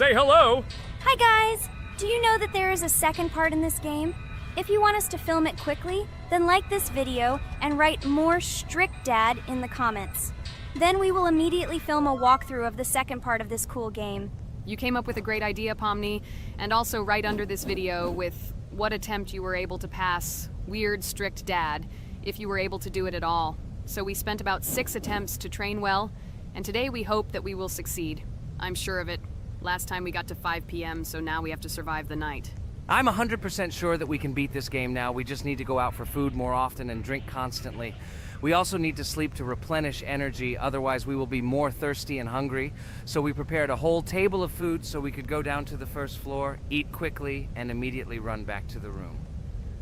say hello! Hi guys! Do you know that there is a second part in this game? If you want us to film it quickly, then like this video and write "more strict dad" in the comments. Then we will immediately film a walkthrough of the second part of this cool game. You came up with a great idea, Pomni, and also right under this video with what attempt you were able to pass weird strict dad, if you were able to do it at all. So we spent about 6 attempts to train well, and today we hope that we will succeed. I'm sure of it. Last time we got to 5 p.m., so now we have to survive the night. I'm 100% sure that we can beat this game now. We just need to go out for food more often and drink constantly. We also need to sleep to replenish energy, otherwise we will be more thirsty and hungry. So we prepared a whole table of food so we could go down to the first floor, eat quickly, and immediately run back to the room.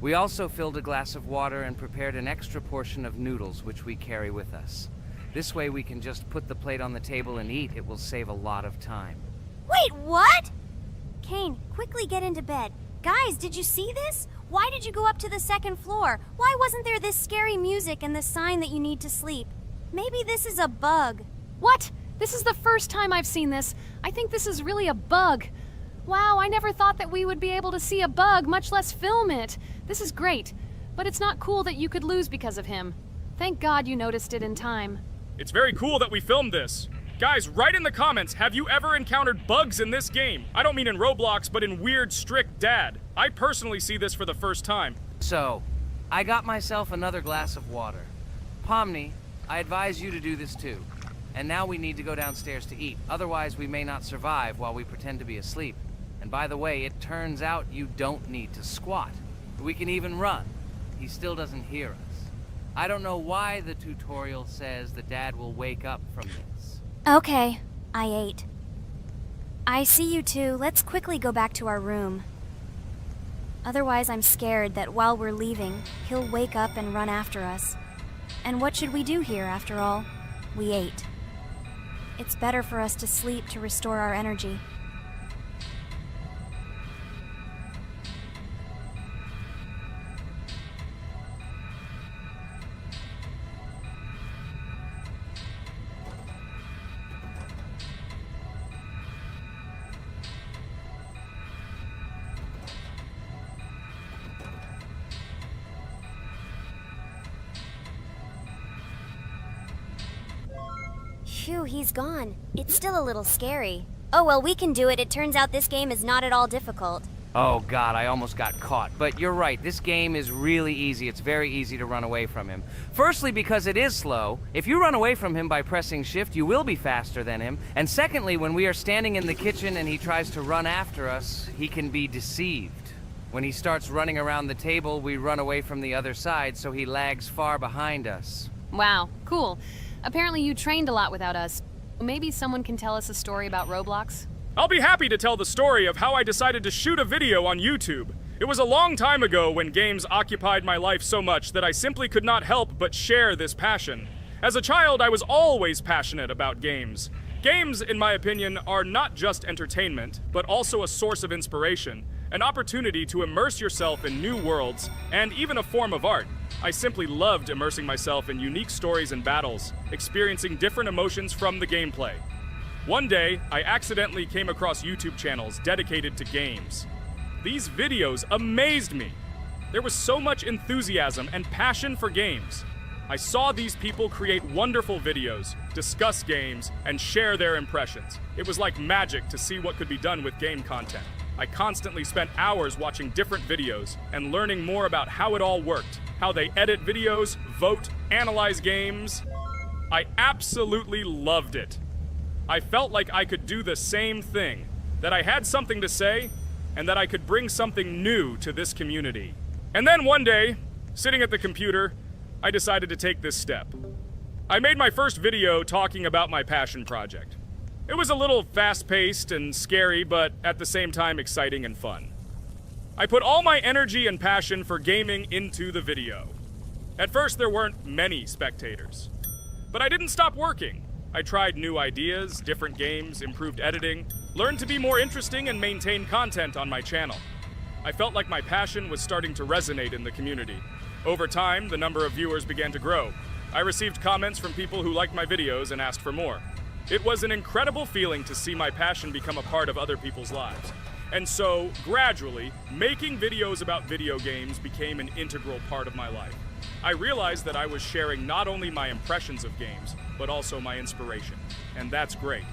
We also filled a glass of water and prepared an extra portion of noodles, which we carry with us. This way we can just put the plate on the table and eat. It will save a lot of time. Wait, what? Kane, quickly get into bed. Guys, did you see this? Why did you go up to the second floor? Why wasn't there this scary music and the sign that you need to sleep? Maybe this is a bug. What? This is the first time I've seen this. I think this is really a bug. Wow, I never thought that we would be able to see a bug, much less film it. This is great, but it's not cool that you could lose because of him. Thank God you noticed it in time. It's very cool that we filmed this. Guys, write in the comments, have you ever encountered bugs in this game? I don't mean in Roblox, but in weird, strict dad. I personally see this for the first time. So, I got myself another glass of water. Pomni, I advise you to do this too. And now we need to go downstairs to eat. Otherwise, we may not survive while we pretend to be asleep. And by the way, it turns out you don't need to squat. We can even run. He still doesn't hear us. I don't know why the tutorial says that Dad will wake up from this. Okay, I ate. I see you two. Let's quickly go back to our room. Otherwise, I'm scared that while we're leaving, he'll wake up and run after us. And what should we do here, after all? We ate. It's better for us to sleep to restore our energy. Phew, he's gone. It's still a little scary. Oh well, we can do it. It turns out this game is not at all difficult. Oh God, I almost got caught. But you're right, this game is really easy. It's very easy to run away from him. Firstly, because it is slow. If you run away from him by pressing shift, you will be faster than him. And secondly, when we are standing in the kitchen and he tries to run after us, he can be deceived. When he starts running around the table, we run away from the other side, so he lags far behind us. Wow, cool. Apparently you trained a lot without us. Maybe someone can tell us a story about Roblox? I'll be happy to tell the story of how I decided to shoot a video on YouTube. It was a long time ago when games occupied my life so much that I simply could not help but share this passion. As a child, I was always passionate about games. Games, in my opinion, are not just entertainment, but also a source of inspiration, an opportunity to immerse yourself in new worlds, and even a form of art. I simply loved immersing myself in unique stories and battles, experiencing different emotions from the gameplay. One day, I accidentally came across YouTube channels dedicated to games. These videos amazed me. There was so much enthusiasm and passion for games. I saw these people create wonderful videos, discuss games, and share their impressions. It was like magic to see what could be done with game content. I constantly spent hours watching different videos and learning more about how it all worked, how they edit videos, vote, analyze games. I absolutely loved it. I felt like I could do the same thing, that I had something to say, and that I could bring something new to this community. And then one day, sitting at the computer, I decided to take this step. I made my first video talking about my passion project. It was a little fast-paced and scary, but at the same time exciting and fun. I put all my energy and passion for gaming into the video. At first, there weren't many spectators. But I didn't stop working. I tried new ideas, different games, improved editing, learned to be more interesting, and maintain content on my channel. I felt like my passion was starting to resonate in the community. Over time, the number of viewers began to grow. I received comments from people who liked my videos and asked for more. It was an incredible feeling to see my passion become a part of other people's lives. And so, gradually, making videos about video games became an integral part of my life. I realized that I was sharing not only my impressions of games, but also my inspiration. And that's great.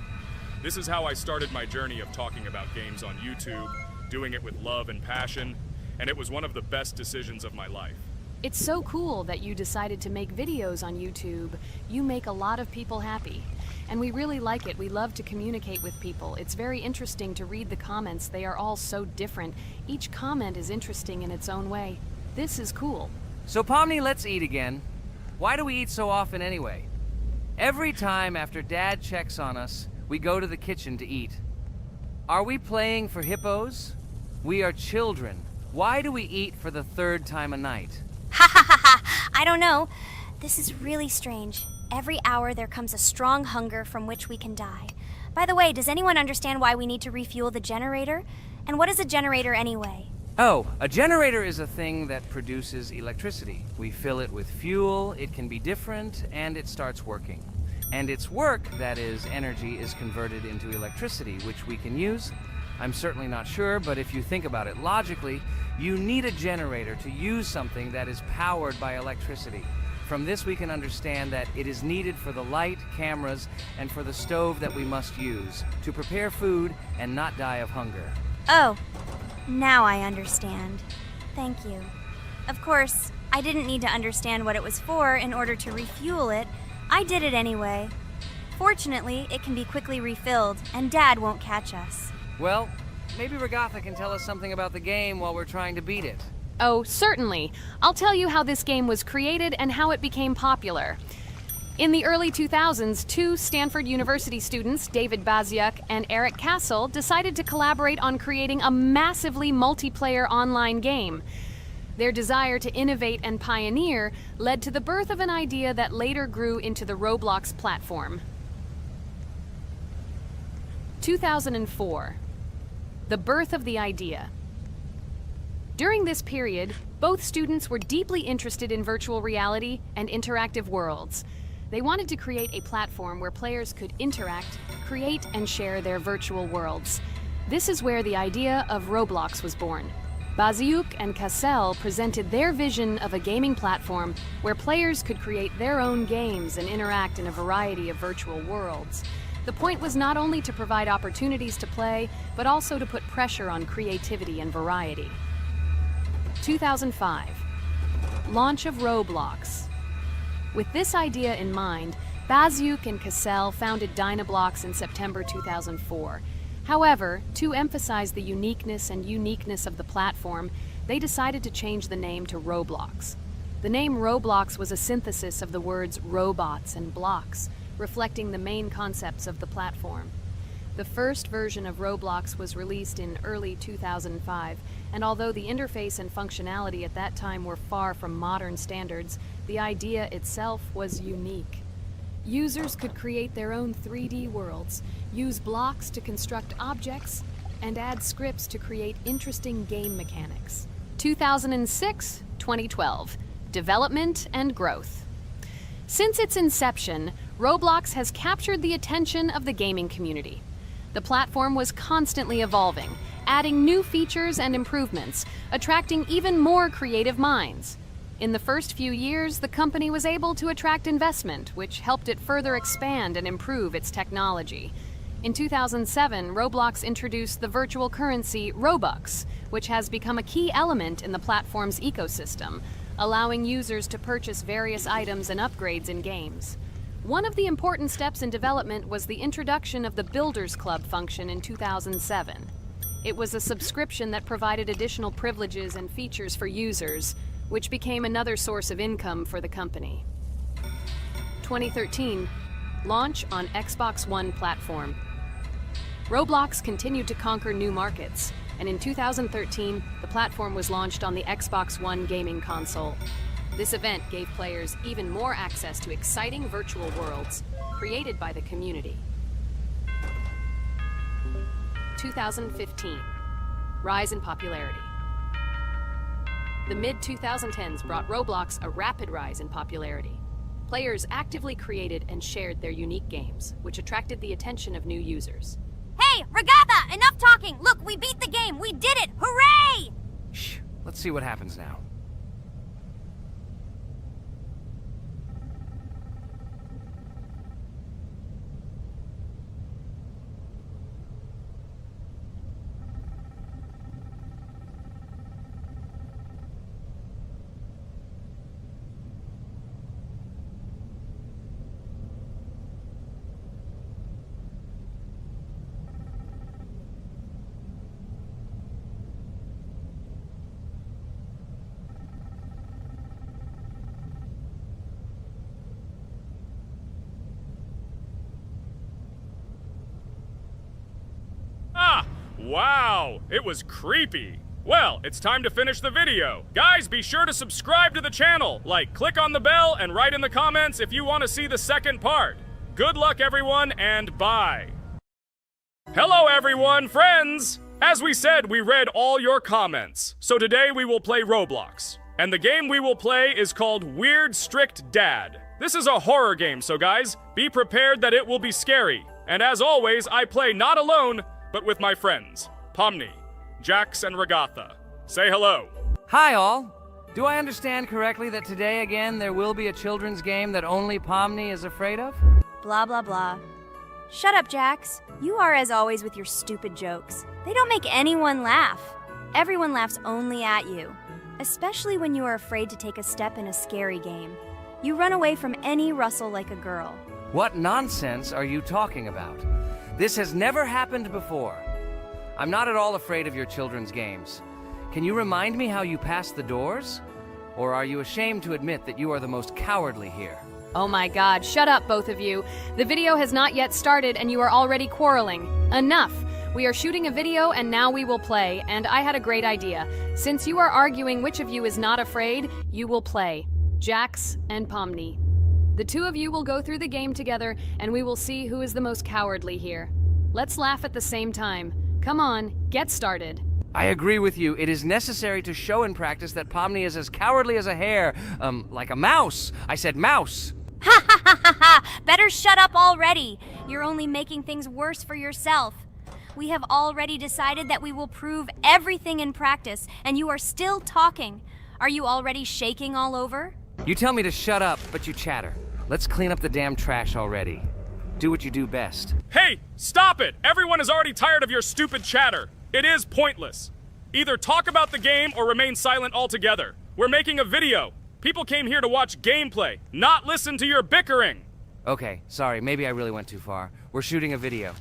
This is how I started my journey of talking about games on YouTube, doing it with love and passion, and it was one of the best decisions of my life. It's so cool that you decided to make videos on YouTube. You make a lot of people happy. And we really like it. We love to communicate with people. It's very interesting to read the comments. They are all so different. Each comment is interesting in its own way. This is cool. So Pomni, let's eat again. Why do we eat so often anyway? Every time after Dad checks on us, we go to the kitchen to eat. Are we playing for hippos? We are children. Why do we eat for the third time a night? Ha ha ha ha! I don't know. This is really strange. Every hour there comes a strong hunger from which we can die. By the way, does anyone understand why we need to refuel the generator? And what is a generator anyway? Oh, a generator is a thing that produces electricity. We fill it with fuel, it can be different, and it starts working. And its work, that is, energy, is converted into electricity, which we can use. I'm certainly not sure, but if you think about it logically, you need a generator to use something that is powered by electricity. From this we can understand that it is needed for the light, cameras, and for the stove that we must use to prepare food and not die of hunger. Oh, now I understand. Thank you. Of course, I didn't need to understand what it was for in order to refuel it. I did it anyway. Fortunately, it can be quickly refilled, and Dad won't catch us. Well, maybe Regatha can tell us something about the game while we're trying to beat it. Oh, certainly. I'll tell you how this game was created and how it became popular. In the early 2000s, two Stanford University students, David Baziuk and Eric Castle, decided to collaborate on creating a massively multiplayer online game. Their desire to innovate and pioneer led to the birth of an idea that later grew into the Roblox platform. 2004. The birth of the idea. During this period, both students were deeply interested in virtual reality and interactive worlds. They wanted to create a platform where players could interact, create, and share their virtual worlds. This is where the idea of Roblox was born. Baziuk and Cassell presented their vision of a gaming platform where players could create their own games and interact in a variety of virtual worlds. The point was not only to provide opportunities to play, but also to put pressure on creativity and variety. 2005. Launch of Roblox. With this idea in mind, Baziuk and Cassell founded Dynablocks in September 2004. However, to emphasize the uniqueness of the platform, they decided to change the name to Roblox. The name Roblox was a synthesis of the words robots and blocks, reflecting the main concepts of the platform. The first version of Roblox was released in early 2005, and although the interface and functionality at that time were far from modern standards, the idea itself was unique. Users could create their own 3D worlds, use blocks to construct objects, and add scripts to create interesting game mechanics. 2006-2012. Development and growth. Since its inception, Roblox has captured the attention of the gaming community. The platform was constantly evolving, adding new features and improvements, attracting even more creative minds. In the first few years, the company was able to attract investment, which helped it further expand and improve its technology. In 2007, Roblox introduced the virtual currency Robux, which has become a key element in the platform's ecosystem, allowing users to purchase various items and upgrades in games. One of the important steps in development was the introduction of the Builders Club function in 2007. It was a subscription that provided additional privileges and features for users, which became another source of income for the company. 2013, launch on Xbox One platform. Roblox continued to conquer new markets, and in 2013, the platform was launched on the Xbox One gaming console. This event gave players even more access to exciting virtual worlds created by the community. 2015, rise in popularity. The mid-2010s brought Roblox a rapid rise in popularity. Players actively created and shared their unique games, which attracted the attention of new users. Hey, Regatha, enough talking! Look, we beat the game! We did it! Hooray! Shh, let's see what happens now. Wow, it was creepy. Well, it's time to finish the video. Guys, be sure to subscribe to the channel. Click on the bell and write in the comments if you want to see the second part. Good luck, everyone, and bye. Hello, everyone, friends! As we said, we read all your comments. So today we will play Roblox. And the game we will play is called Weird Strict Dad. This is a horror game, so guys, be prepared that it will be scary. And as always, I play not alone, but with my friends, Pomni, Jax, and Regatha. Say hello. Hi, all. Do I understand correctly that today again there will be a children's game that only Pomni is afraid of? Blah, blah, blah. Shut up, Jax. You are as always with your stupid jokes. They don't make anyone laugh. Everyone laughs only at you. Especially when you are afraid to take a step in a scary game. You run away from any rustle like a girl. What nonsense are you talking about? This has never happened before. I'm not at all afraid of your children's games. Can you remind me how you passed the doors? Or are you ashamed to admit that you are the most cowardly here? Oh my god, shut up, both of you. The video has not yet started and you are already quarreling. Enough! We are shooting a video and now we will play, and I had a great idea. Since you are arguing which of you is not afraid, you will play. Jax and Pomni. The two of you will go through the game together, and we will see who is the most cowardly here. Let's laugh at the same time. Come on, get started. I agree with you. It is necessary to show in practice that Pomni is as cowardly as a hare. Like a mouse. I said mouse. Ha ha ha ha ha! Better shut up already. You're only making things worse for yourself. We have already decided that we will prove everything in practice, and you are still talking. Are you already shaking all over? You tell me to shut up, but you chatter. Let's clean up the damn trash already. Do what you do best. Hey, stop it! Everyone is already tired of your stupid chatter. It is pointless. Either talk about the game or remain silent altogether. We're making a video. People came here to watch gameplay, not listen to your bickering. Okay, sorry, maybe I really went too far. We're shooting a video.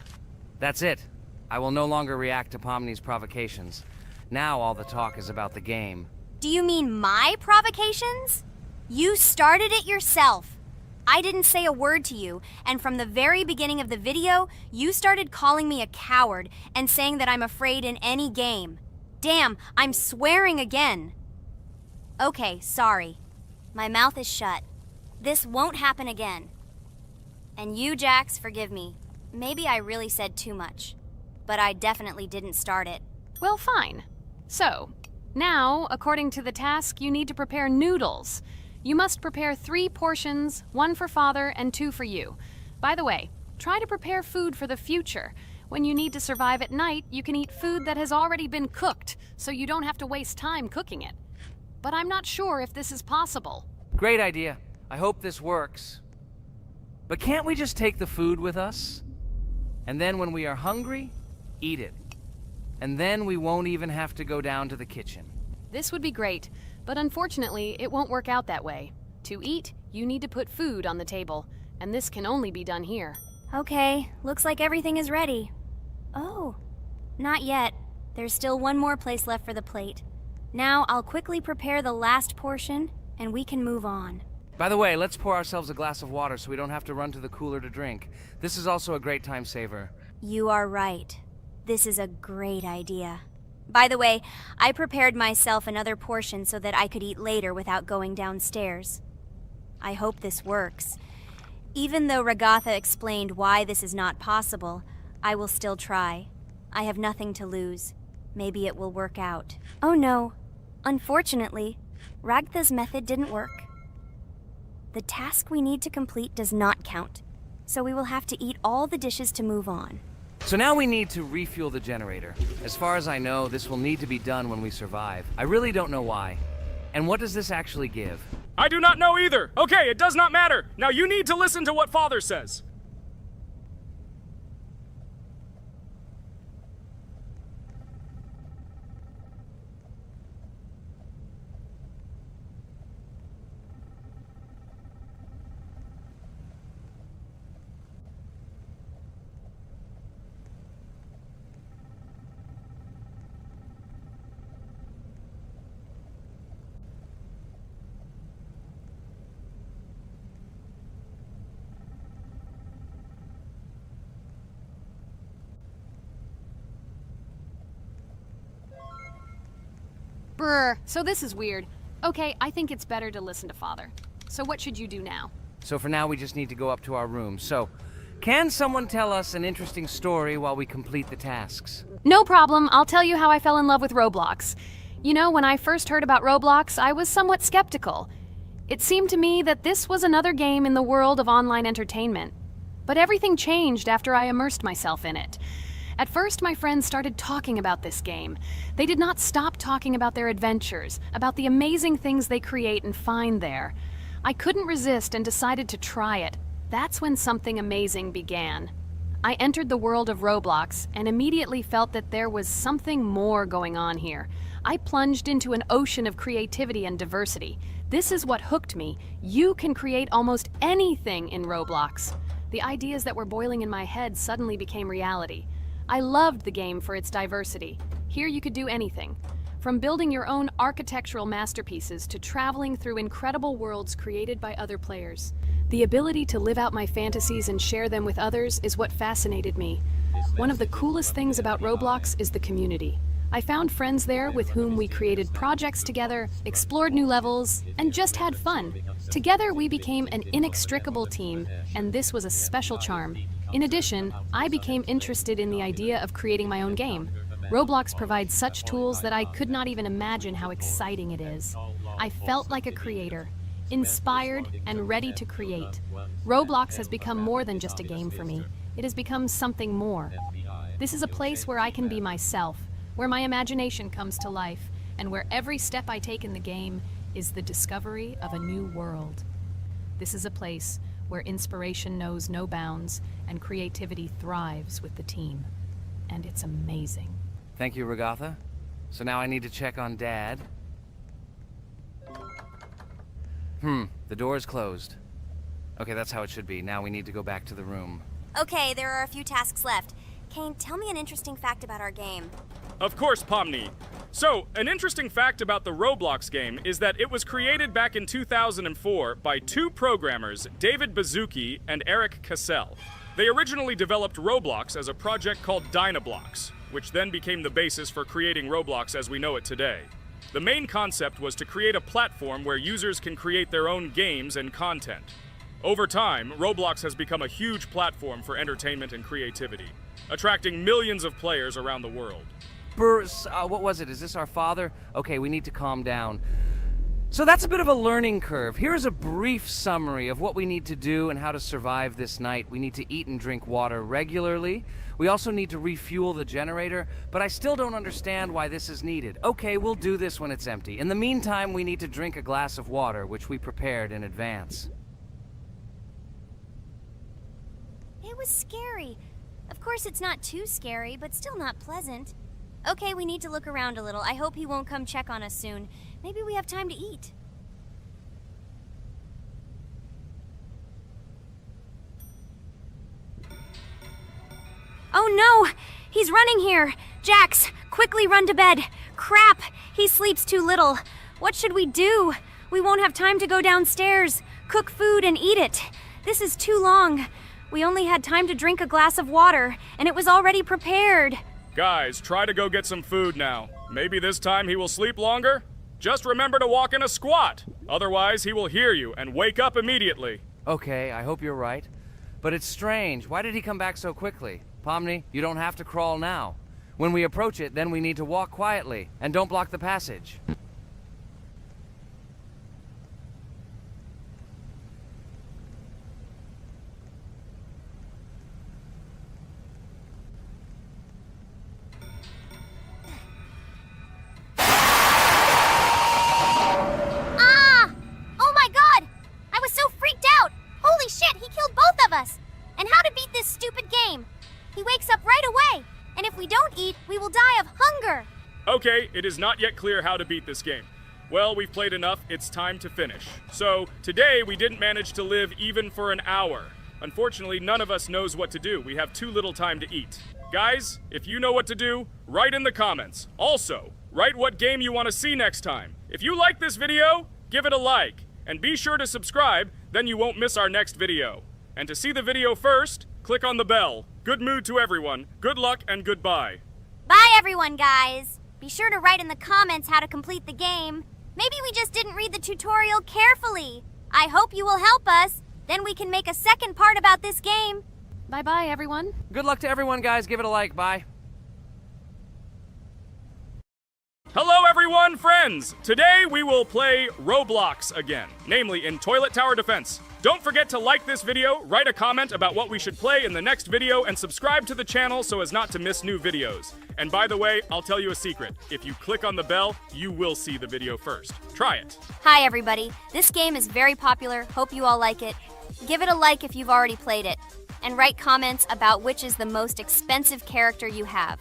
That's it. I will no longer react to Pomni's provocations. Now all the talk is about the game. Do you mean my provocations? You started it yourself. I didn't say a word to you, and from the very beginning of the video, you started calling me a coward and saying that I'm afraid in any game. Damn, I'm swearing again. Okay, sorry. My mouth is shut. This won't happen again. And you, Jax, forgive me. Maybe I really said too much, but I definitely didn't start it. Well, fine. So, now, according to the task, you need to prepare noodles. You must prepare 3 portions, 1 for father and 2 for you. By the way, try to prepare food for the future. When you need to survive at night, you can eat food that has already been cooked, so you don't have to waste time cooking it. But I'm not sure if this is possible. Great idea. I hope this works. But can't we just take the food with us? And then when we are hungry, eat it. And then we won't even have to go down to the kitchen. This would be great, but unfortunately, it won't work out that way. To eat, you need to put food on the table, and this can only be done here. Okay, looks like everything is ready. Oh, not yet. There's still one more place left for the plate. Now I'll quickly prepare the last portion, and we can move on. By the way, let's pour ourselves a glass of water so we don't have to run to the cooler to drink. This is also a great time saver. You are right. This is a great idea. By the way, I prepared myself another portion so that I could eat later without going downstairs. I hope this works. Even though Regatha explained why this is not possible, I will still try. I have nothing to lose. Maybe it will work out. Oh no. Unfortunately, Ragtha's method didn't work. the task we need to complete does not count. So we will have to eat all the dishes to move on. So now we need to refuel the generator. As far as I know, this will need to be done when we survive. I really don't know why. And what does this actually give? I do not know either. Okay, it does not matter. Now you need to listen to what Father says. Brr, so this is weird. Okay, I think it's better to listen to Father. So what should you do now? So for now, we just need to go up to our room. So, can someone tell us an interesting story while we complete the tasks? No problem, I'll tell you how I fell in love with Roblox. You know, when I first heard about Roblox, I was somewhat skeptical. It seemed to me that this was another game in the world of online entertainment. But everything changed after I immersed myself in it. At first, my friends started talking about this game. They did not stop talking about their adventures, about the amazing things they create and find there. I couldn't resist and decided to try it. That's when something amazing began. I entered the world of Roblox and immediately felt that there was something more going on here. I plunged into an ocean of creativity and diversity. This is what hooked me. You can create almost anything in Roblox. The ideas that were boiling in my head suddenly became reality. I loved the game for its diversity. Here you could do anything. From building your own architectural masterpieces to traveling through incredible worlds created by other players. The ability to live out my fantasies and share them with others is what fascinated me. One of the coolest things about Roblox is the community. I found friends there with whom we created projects together, explored new levels, and just had fun. Together we became an inextricable team, and this was a special charm. In addition, I became interested in the idea of creating my own game. Roblox provides such tools that I could not even imagine how exciting it is. I felt like a creator, inspired and ready to create. Roblox has become more than just a game for me. It has become something more. This is a place where I can be myself, where my imagination comes to life, and where every step I take in the game is the discovery of a new world. This is a place where inspiration knows no bounds and creativity thrives with the team. And it's amazing. Thank you, Regatha. So now I need to check on Dad. The door is closed. Okay, that's how it should be. Now we need to go back to the room. Okay, there are a few tasks left. Kane, tell me an interesting fact about our game. Of course, Pomni. So, an interesting fact about the Roblox game is that it was created back in 2004 by two programmers, David Baszucki and Eric Cassell. They originally developed Roblox as a project called Dynablocks, which then became the basis for creating Roblox as we know it today. The main concept was to create a platform where users can create their own games and content. Over time, Roblox has become a huge platform for entertainment and creativity, attracting millions of players around the world. What was it? Is this our father? Okay, we need to calm down. So that's a bit of a learning curve. Here is a brief summary of what we need to do and how to survive this night. We need to eat and drink water regularly. We also need to refuel the generator, but I still don't understand why this is needed. Okay, we'll do this when it's empty. In the meantime, we need to drink a glass of water, which we prepared in advance. It was scary. Of course, it's not too scary, but still not pleasant. Okay, we need to look around a little. I hope he won't come check on us soon. Maybe we have time to eat. Oh no! He's running here! Jax, quickly run to bed! Crap! He sleeps too little. What should we do? We won't have time to go downstairs, cook food, and eat it. This is too long. We only had time to drink a glass of water, and it was already prepared. Guys, try to go get some food now. Maybe this time he will sleep longer? Just remember to walk in a squat. Otherwise, he will hear you and wake up immediately. Okay, I hope you're right. But it's strange. Why did he come back so quickly? Pomni, you don't have to crawl now. When we approach it, then we need to walk quietly. And don't block the passage. We will die of hunger! Okay, it is not yet clear how to beat this game. Well, we've played enough, it's time to finish. So, today we didn't manage to live even for an hour. Unfortunately, none of us knows what to do. We have too little time to eat. Guys, if you know what to do, write in the comments. Also, write what game you want to see next time. If you like this video, give it a like. And be sure to subscribe, then you won't miss our next video. And to see the video first, click on the bell. Good mood to everyone, good luck, and goodbye. Bye, everyone, guys! Be sure to write in the comments how to complete the game. Maybe we just didn't read the tutorial carefully. I hope you will help us. Then we can make a second part about this game. Bye-bye, everyone. Good luck to everyone, guys. Give it a like. Bye. Hello everyone, friends! Today we will play Roblox again, namely in Toilet Tower Defense. Don't forget to like this video, write a comment about what we should play in the next video, and subscribe to the channel so as not to miss new videos. And by the way, I'll tell you a secret. If you click on the bell, you will see the video first. Try it. Hi, everybody. This game is very popular. Hope you all like it. Give it a like if you've already played it. And write comments about which is the most expensive character you have.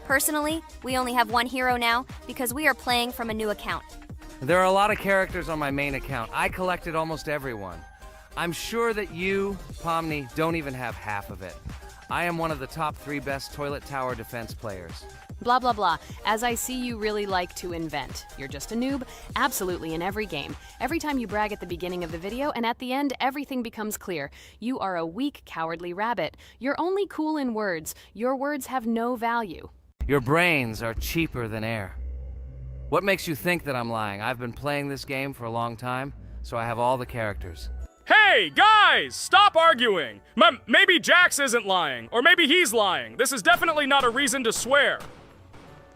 Personally, we only have one hero now because we are playing from a new account. There are a lot of characters on my main account. I collected almost everyone. I'm sure that you, Pomni, don't even have half of it. I am one of the top 3 best Toilet Tower Defense players. Blah, blah, blah. As I see you really like to invent. You're just a noob? Absolutely, in every game. Every time you brag at the beginning of the video, and at the end, everything becomes clear. You are a weak, cowardly rabbit. You're only cool in words. Your words have no value. Your brains are cheaper than air. What makes you think that I'm lying? I've been playing this game for a long time, so I have all the characters. Hey, guys! Stop arguing! Maybe Jax isn't lying, or maybe he's lying. This is definitely not a reason to swear.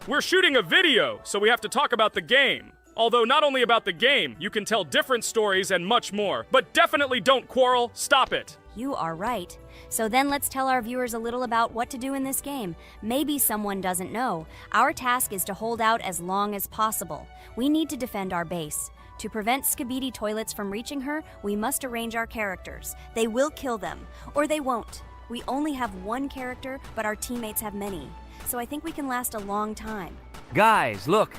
We're shooting a video, so we have to talk about the game. Although not only about the game, you can tell different stories and much more. But definitely don't quarrel, stop it. You are right. So then let's tell our viewers a little about what to do in this game. Maybe someone doesn't know. Our task is to hold out as long as possible. We need to defend our base. To prevent Skibidi Toilets from reaching her, we must arrange our characters. They will kill them, or they won't. We only have one character, but our teammates have many. So I think we can last a long time. Guys, look!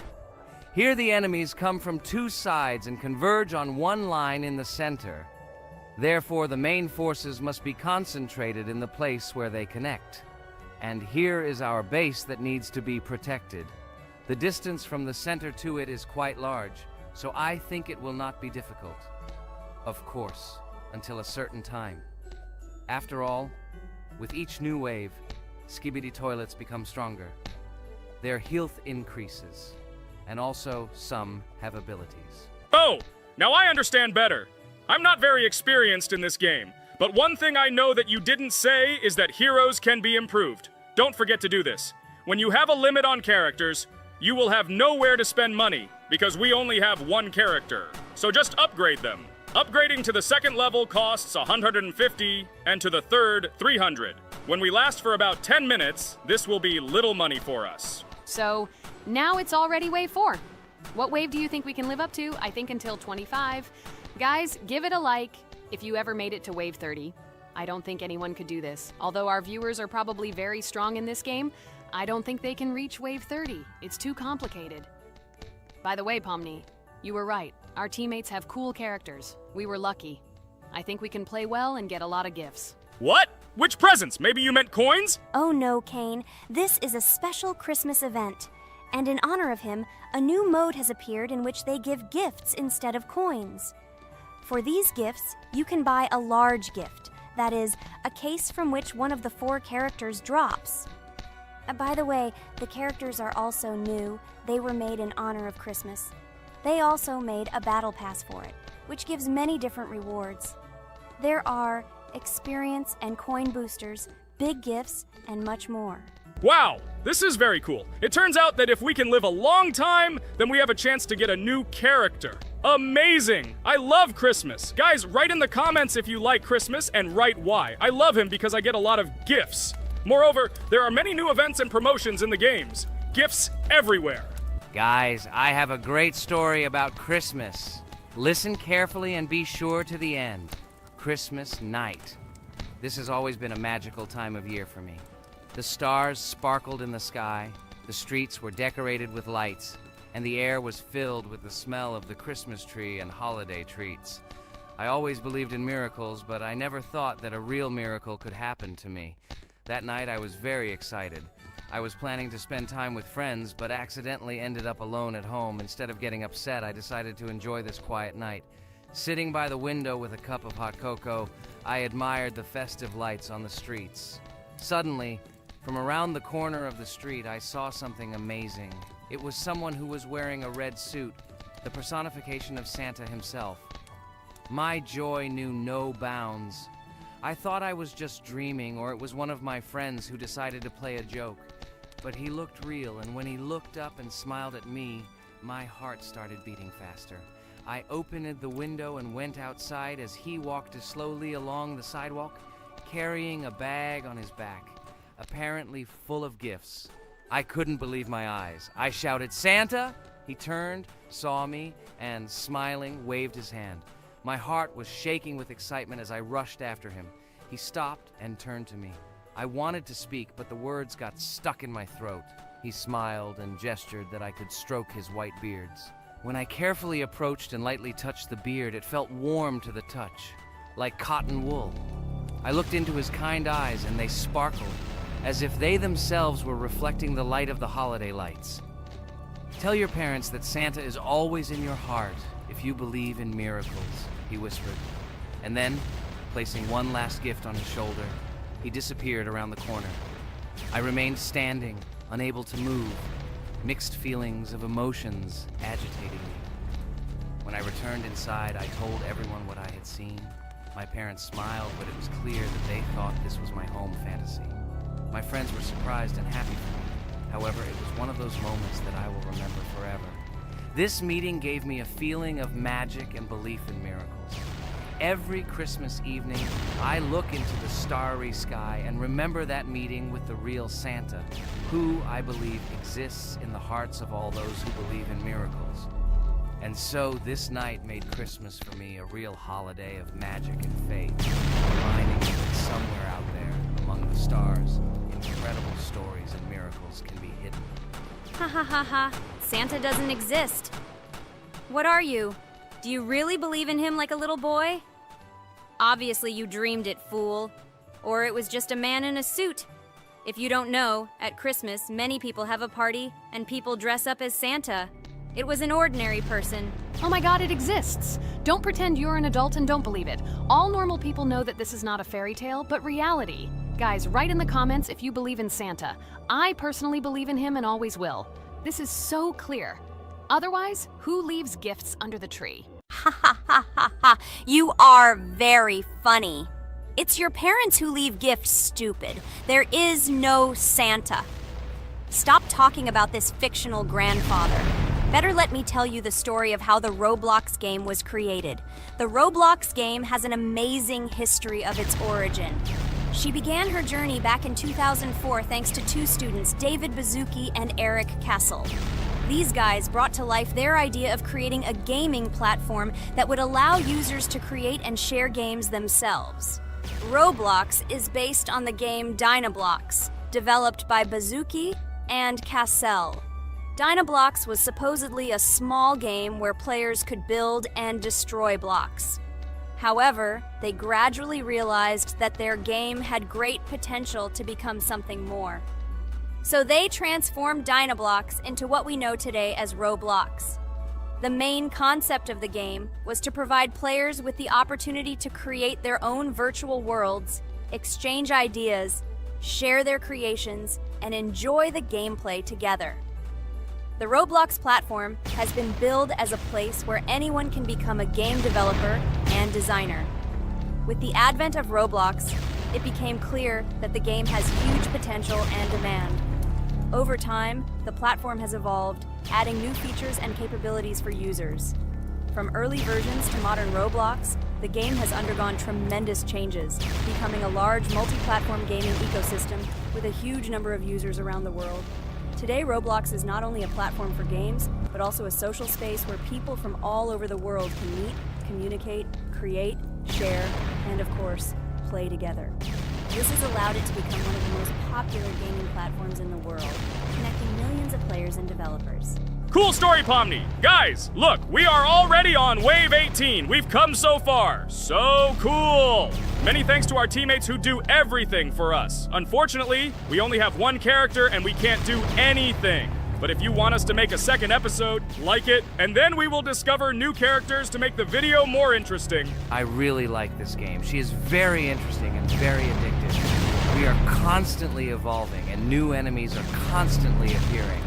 Here the enemies come from 2 sides and converge on one line in the center. Therefore, the main forces must be concentrated in the place where they connect. And here is our base that needs to be protected. The distance from the center to it is quite large, so I think it will not be difficult. Of course, until a certain time. After all, with each new wave, Skibidi Toilets become stronger. Their health increases, and also some have abilities. Oh, now I understand better. I'm not very experienced in this game, but one thing I know that you didn't say is that heroes can be improved. Don't forget to do this. When you have a limit on characters, you will have nowhere to spend money, because we only have one character. So just upgrade them. Upgrading to the 2nd level costs 150, and to the 3rd, 300. When we last for about 10 minutes, this will be little money for us. So, now it's already wave 4. What wave do you think we can live up to? I think until 25. Guys, give it a like if you ever made it to wave 30. I don't think anyone could do this. Although our viewers are probably very strong in this game, I don't think they can reach wave 30. It's too complicated. By the way, Pomni, you were right. Our teammates have cool characters. We were lucky. I think we can play well and get a lot of gifts. What? Which presents? Maybe you meant coins? Oh no, Kane. This is a special Christmas event. And in honor of him, a new mode has appeared in which they give gifts instead of coins. For these gifts, you can buy a large gift. That is, a case from which one of the 4 characters drops. By the way, the characters are also new. They were made in honor of Christmas. They also made a battle pass for it, which gives many different rewards. There are experience and coin boosters, big gifts, and much more. Wow, this is very cool. It turns out that if we can live a long time, then we have a chance to get a new character. Amazing! I love Christmas. Guys, write in the comments if you like Christmas and write why. I love him because I get a lot of gifts. Moreover, there are many new events and promotions in the games. Gifts everywhere. Guys, I have a great story about Christmas. Listen carefully and be sure to the end. Christmas night. This has always been a magical time of year for me. The stars sparkled in the sky, The streets were decorated with lights, and the air was filled with the smell of the Christmas tree and holiday treats. I always believed in miracles, but I never thought that a real miracle could happen to me. That night I was very excited. I was planning to spend time with friends, but accidentally ended up alone at home. Instead of getting upset, I decided to enjoy this quiet night. Sitting by the window with a cup of hot cocoa, I admired the festive lights on the streets. Suddenly, from around the corner of the street, I saw something amazing. It was someone who was wearing a red suit, the personification of Santa himself. My joy knew no bounds. I thought I was just dreaming, or it was one of my friends who decided to play a joke. But he looked real, and when he looked up and smiled at me, my heart started beating faster. I opened the window and went outside as he walked slowly along the sidewalk, carrying a bag on his back, apparently full of gifts. I couldn't believe my eyes. I shouted, "Santa!" He turned, saw me, and, smiling, waved his hand. My heart was shaking with excitement as I rushed after him. He stopped and turned to me. I wanted to speak, but the words got stuck in my throat. He smiled and gestured that I could stroke his white beards. When I carefully approached and lightly touched the beard, it felt warm to the touch, like cotton wool. I looked into his kind eyes, and they sparkled, as if they themselves were reflecting the light of the holiday lights. "Tell your parents that Santa is always in your heart if you believe in miracles," he whispered. And then, placing one last gift on his shoulder, he disappeared around the corner. I remained standing, unable to move, mixed feelings of emotions agitating me. When I returned inside, I told everyone what I had seen. My parents smiled, but it was clear that they thought this was my home fantasy. My friends were surprised and happy for me. However, it was one of those moments that I will remember forever. This meeting gave me a feeling of magic and belief in miracles. Every Christmas evening, I look into the starry sky and remember that meeting with the real Santa, who, I believe, exists in the hearts of all those who believe in miracles. And so this night made Christmas for me a real holiday of magic and faith, reminding me that somewhere out there, among the stars, incredible stories and miracles can be hidden. Ha ha ha ha. Santa doesn't exist. What are you? Do you really believe in him like a little boy? Obviously you dreamed it, fool. Or it was just a man in a suit. If you don't know, at Christmas, many people have a party and people dress up as Santa. It was an ordinary person. Oh my god, it exists! Don't pretend you're an adult and don't believe it. All normal people know that this is not a fairy tale, but reality. Guys, write in the comments if you believe in Santa. I personally believe in him and always will. This is so clear. Otherwise, who leaves gifts under the tree? Ha ha ha ha ha. You are very funny. It's your parents who leave gifts, stupid. There is no Santa. Stop talking about this fictional grandfather. Better let me tell you the story of how the Roblox game was created. The Roblox game has an amazing history of its origin. She began her journey back in 2004 thanks to two students, David Bazuki and Eric Castle. These guys brought to life their idea of creating a gaming platform that would allow users to create and share games themselves. Roblox is based on the game Dynablox, developed by Bazuki and Cassell. Dynablox was supposedly a small game where players could build and destroy blocks. However, they gradually realized that their game had great potential to become something more. So they transformed Dynablox into what we know today as Roblox. The main concept of the game was to provide players with the opportunity to create their own virtual worlds, exchange ideas, share their creations, and enjoy the gameplay together. The Roblox platform has been billed as a place where anyone can become a game developer and designer. With the advent of Roblox, it became clear that the game has huge potential and demand. Over time, the platform has evolved, adding new features and capabilities for users. From early versions to modern Roblox, the game has undergone tremendous changes, becoming a large multi-platform gaming ecosystem with a huge number of users around the world. Today, Roblox is not only a platform for games, but also a social space where people from all over the world can meet, communicate, create, share, and of course, play together. This has allowed it to become one of the most popular gaming platforms in the world, connecting millions of players and developers. Cool story, Pomni. Guys, look, we are already on Wave 18. We've come so far. So cool. Many thanks to our teammates who do everything for us. Unfortunately, we only have one character and we can't do anything. But if you want us to make a second episode, like it, and then we will discover new characters to make the video more interesting. I really like this game. She is very interesting and very addictive. We are constantly evolving and new enemies are constantly appearing.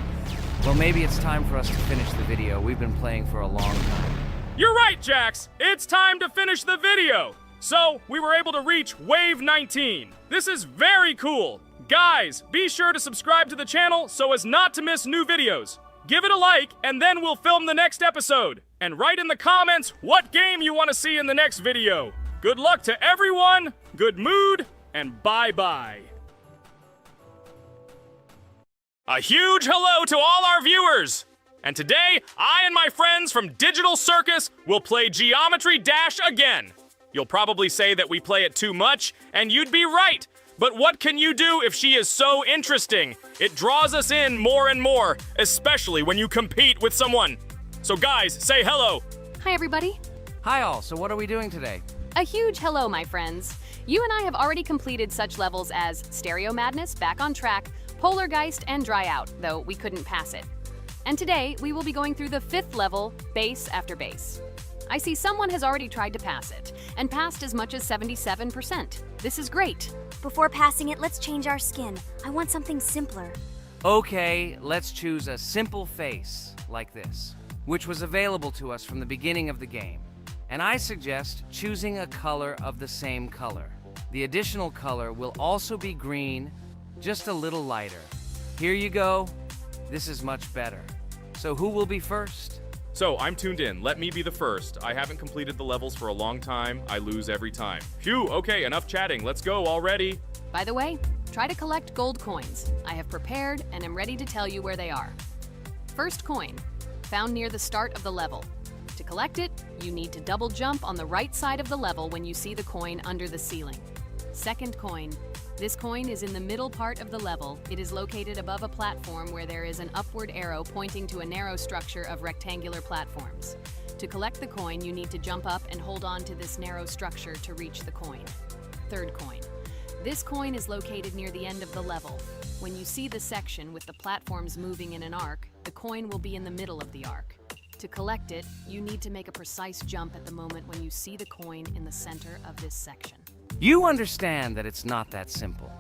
Well, maybe it's time for us to finish the video. We've been playing for a long time. You're right, Jax. It's time to finish the video. So, we were able to reach Wave 19. This is very cool. Guys, be sure to subscribe to the channel so as not to miss new videos. Give it a like, and then we'll film the next episode. And write in the comments what game you want to see in the next video. Good luck to everyone, good mood, and bye-bye. A huge hello to all our viewers! And today, I and my friends from Digital Circus will play Geometry Dash again. You'll probably say that we play it too much, and you'd be right. But what can you do if she is so interesting? It draws us in more and more, especially when you compete with someone. So guys, say hello. Hi, everybody. Hi all, so what are we doing today? A huge hello, my friends. You and I have already completed such levels as Stereo Madness, Back on Track, Polargeist, and Dry Out, though we couldn't pass it. And today, we will be going through the 5th level, Base After Base. I see someone has already tried to pass it, and passed as much as 77%. This is great. Before passing it, let's change our skin. I want something simpler. Okay, let's choose a simple face, like this, which was available to us from the beginning of the game. And I suggest choosing a color of the same color. The additional color will also be green, just a little lighter. Here you go. This is much better. So who will be first? So, I'm tuned in. Let me be the first. I haven't completed the levels for a long time. I lose every time. Phew, okay, enough chatting. Let's go already. By the way, try to collect gold coins. I have prepared and am ready to tell you where they are. First coin, found near the start of the level. To collect it, you need to double jump on the right side of the level when you see the coin under the ceiling. Second coin. This coin is in the middle part of the level. It is located above a platform where there is an upward arrow pointing to a narrow structure of rectangular platforms. To collect the coin, you need to jump up and hold on to this narrow structure to reach the coin. Third coin. This coin is located near the end of the level. When you see the section with the platforms moving in an arc, the coin will be in the middle of the arc. To collect it, you need to make a precise jump at the moment when you see the coin in the center of this section. You understand that it's not that simple.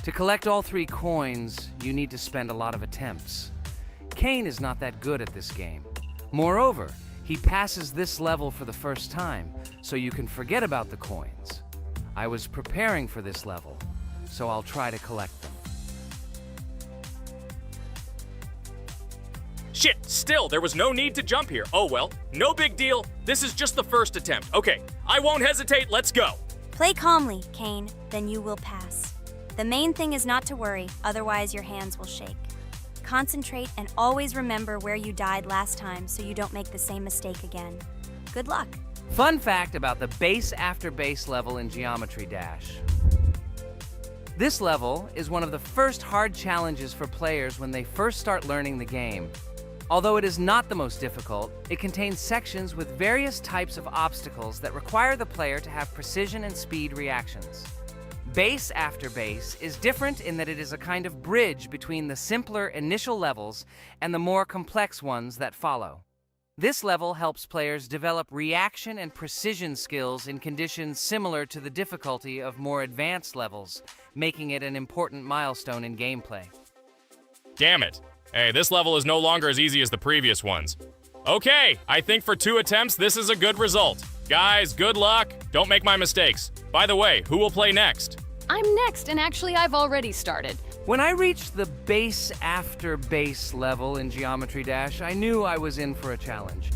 To collect all 3 coins, you need to spend a lot of attempts. Kane is not that good at this game. Moreover, he passes this level for the first time, so you can forget about the coins. I was preparing for this level, so I'll try to collect them. Shit, still, there was no need to jump here. Oh well, no big deal. This is just the first attempt. Okay, I won't hesitate, let's go. Play calmly, Kane, then you will pass. The main thing is not to worry, otherwise your hands will shake. Concentrate and always remember where you died last time so you don't make the same mistake again. Good luck. Fun fact about the Base After Base level in Geometry Dash. This level is one of the first hard challenges for players when they first start learning the game. Although it is not the most difficult, it contains sections with various types of obstacles that require the player to have precision and speed reactions. Base After Base is different in that it is a kind of bridge between the simpler initial levels and the more complex ones that follow. This level helps players develop reaction and precision skills in conditions similar to the difficulty of more advanced levels, making it an important milestone in gameplay. Damn it. Hey, this level is no longer as easy as the previous ones. Okay, I think for 2 attempts, this is a good result. Guys, good luck. Don't make my mistakes. By the way, who will play next? I'm next, and actually I've already started. When I reached the Base After Base level in Geometry Dash, I knew I was in for a challenge.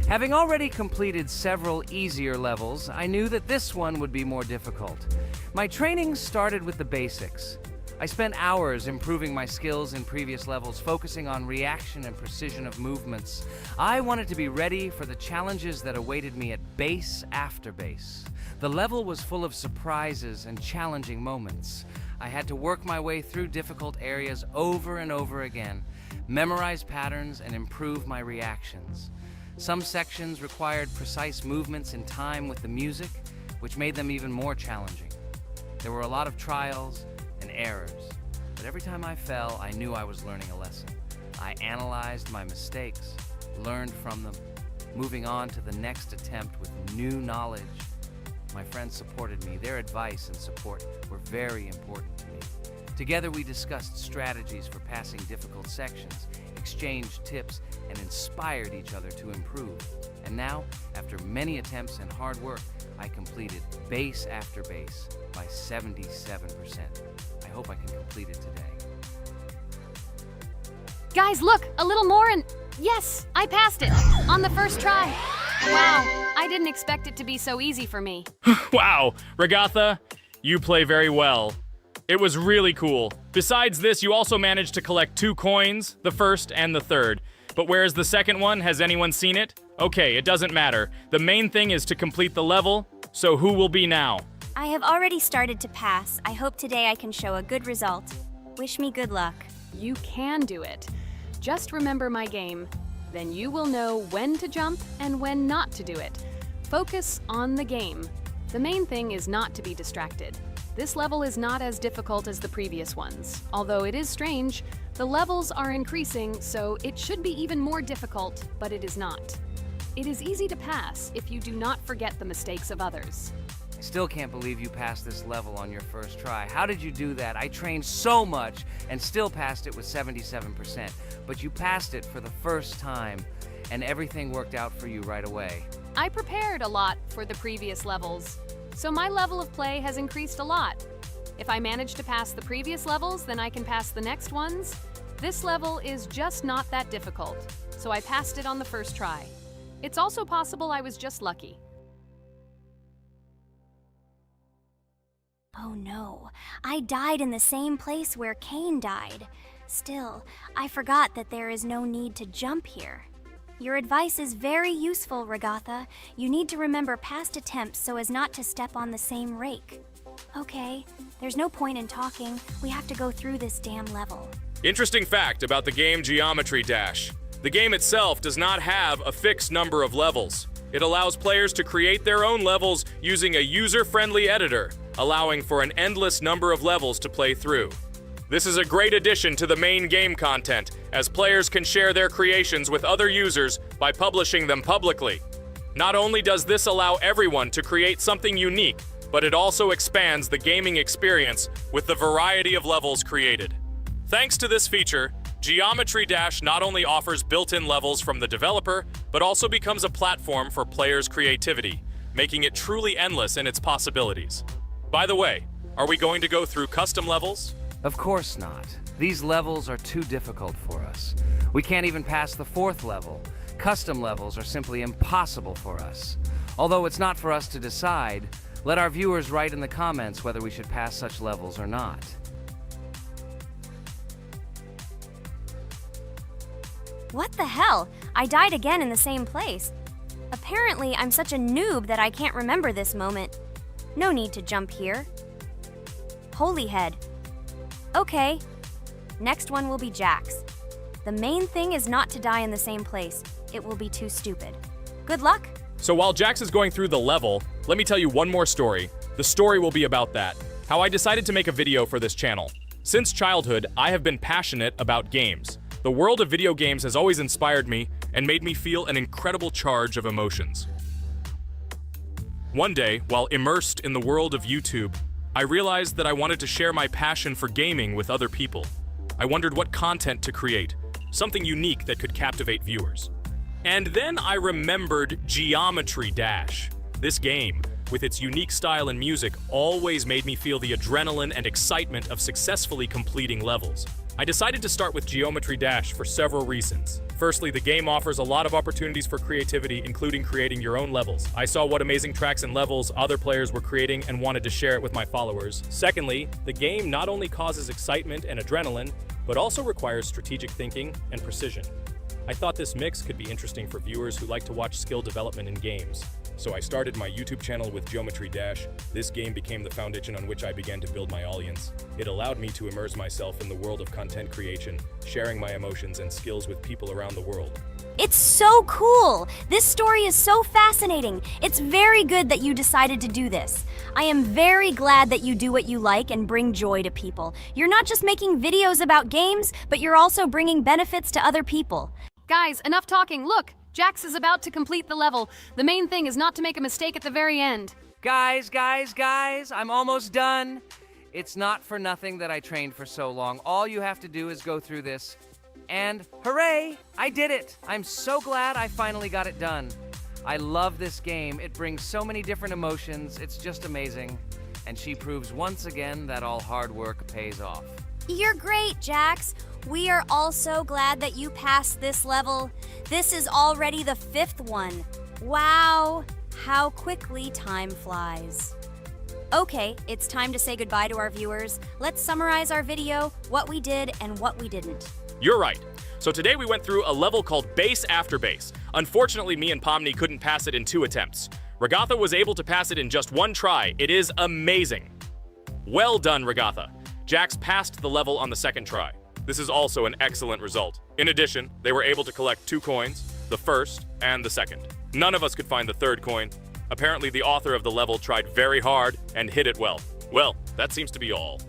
Having already completed several easier levels, I knew that this one would be more difficult. My training started with the basics. I spent hours improving my skills in previous levels, focusing on reaction and precision of movements. I wanted to be ready for the challenges that awaited me at base after base. The level was full of surprises and challenging moments. I had to work my way through difficult areas over and over again, memorize patterns, and improve my reactions. Some sections required precise movements in time with the music, which made them even more challenging. There were a lot of trials and errors, but every time I fell, I knew I was learning a lesson. I analyzed my mistakes, learned from them, moving on to the next attempt with new knowledge. My friends supported me. Their advice and support were very important to me. Together we discussed strategies for passing difficult sections, exchanged tips, and inspired each other to improve. And now, after many attempts and hard work, I completed base after base by 77%. I hope I can complete it today. Guys, look! A little more and... Yes! I passed it! On the first try! Wow, I didn't expect it to be so easy for me. Wow, Regatha, you play very well. It was really cool. Besides this, you also managed to collect 2 coins, the first and the third. But where's the second one? Has anyone seen it? Okay, it doesn't matter. The main thing is to complete the level, so who will be now? I have already started to pass. I hope today I can show a good result. Wish me good luck. You can do it. Just remember my game. Then you will know when to jump and when not to do it. Focus on the game. The main thing is not to be distracted. This level is not as difficult as the previous ones. Although it is strange, the levels are increasing, so it should be even more difficult, but it is not. It is easy to pass if you do not forget the mistakes of others. I still can't believe you passed this level on your first try. How did you do that? I trained so much and still passed it with 77%. But you passed it for the first time, and everything worked out for you right away. I prepared a lot for the previous levels, so my level of play has increased a lot. If I manage to pass the previous levels, then I can pass the next ones. This level is just not that difficult, so I passed it on the first try. It's also possible I was just lucky. Oh no, I died in the same place where Cain died. Still, I forgot that there is no need to jump here. Your advice is very useful, Regatha. You need to remember past attempts so as not to step on the same rake. Okay, there's no point in talking. We have to go through this damn level. Interesting fact about the game Geometry Dash. The game itself does not have a fixed number of levels. It allows players to create their own levels using a user-friendly editor, allowing for an endless number of levels to play through. This is a great addition to the main game content, as players can share their creations with other users by publishing them publicly. Not only does this allow everyone to create something unique, but it also expands the gaming experience with the variety of levels created. Thanks to this feature, Geometry Dash not only offers built-in levels from the developer, but also becomes a platform for players' creativity, making it truly endless in its possibilities. By the way, are we going to go through custom levels? Of course not. These levels are too difficult for us. We can't even pass the 4th level. Custom levels are simply impossible for us. Although it's not for us to decide, let our viewers write in the comments whether we should pass such levels or not. What the hell? I died again in the same place. Apparently, I'm such a noob that I can't remember this moment. No need to jump here. Holy head. Okay. Next one will be Jax. The main thing is not to die in the same place. It will be too stupid. Good luck. So while Jax is going through the level, let me tell you one more story. The story will be about that. How I decided to make a video for this channel. Since childhood, I have been passionate about games. The world of video games has always inspired me and made me feel an incredible charge of emotions. One day, while immersed in the world of YouTube, I realized that I wanted to share my passion for gaming with other people. I wondered what content to create, something unique that could captivate viewers. And then I remembered Geometry Dash. This game, with its unique style and music, always made me feel the adrenaline and excitement of successfully completing levels. I decided to start with Geometry Dash for several reasons. Firstly, the game offers a lot of opportunities for creativity, including creating your own levels. I saw what amazing tracks and levels other players were creating and wanted to share it with my followers. Secondly, the game not only causes excitement and adrenaline, but also requires strategic thinking and precision. I thought this mix could be interesting for viewers who like to watch skill development in games. So I started my YouTube channel with Geometry Dash. This game became the foundation on which I began to build my audience. It allowed me to immerse myself in the world of content creation, sharing my emotions and skills with people around the world. It's so cool! This story is so fascinating. It's very good that you decided to do this. I am very glad that you do what you like and bring joy to people. You're not just making videos about games, but you're also bringing benefits to other people. Guys, enough talking. Look, Jax is about to complete the level. The main thing is not to make a mistake at the very end. Guys, I'm almost done. It's not for nothing that I trained for so long. All you have to do is go through this. And hooray, I did it. I'm so glad I finally got it done. I love this game. It brings so many different emotions. It's just amazing. And she proves once again that all hard work pays off. You're great, Jax. We are also glad that you passed this level. This is already the 5th one. Wow, how quickly time flies. Okay, it's time to say goodbye to our viewers. Let's summarize our video, what we did and what we didn't. You're right. So today we went through a level called Base After Base. Unfortunately, me and Pomni couldn't pass it in 2 attempts. Ragatha was able to pass it in just 1 try. It is amazing. Well done, Ragatha. Jax passed the level on the 2nd try. This is also an excellent result. In addition, they were able to collect 2 coins, the 1st and the 2nd. None of us could find the 3rd coin. Apparently, the author of the level tried very hard and hit it well. Well, that seems to be all.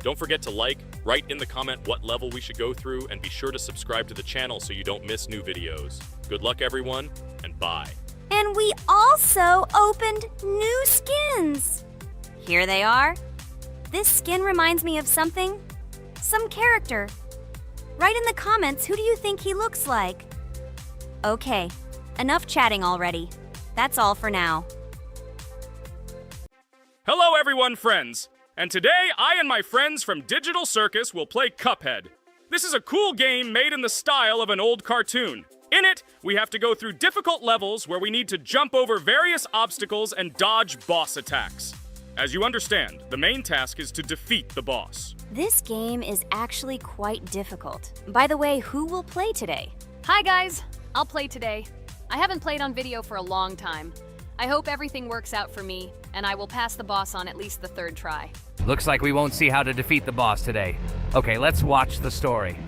Don't forget to like, write in the comment what level we should go through, and be sure to subscribe to the channel so you don't miss new videos. Good luck, everyone, and bye. And we also opened new skins. Here they are. This skin reminds me of something. Some character. Write in the comments, who do you think he looks like? Okay, enough chatting already. That's all for now. Hello everyone, friends! And today, I and my friends from Digital Circus will play Cuphead. This is a cool game made in the style of an old cartoon. In it, we have to go through difficult levels where we need to jump over various obstacles and dodge boss attacks. As you understand, the main task is to defeat the boss. This game is actually quite difficult. By the way, who will play today? Hi guys, I'll play today. I haven't played on video for a long time. I hope everything works out for me, and I will pass the boss on at least the 3rd try. Looks like we won't see how to defeat the boss today. Okay, let's watch the story.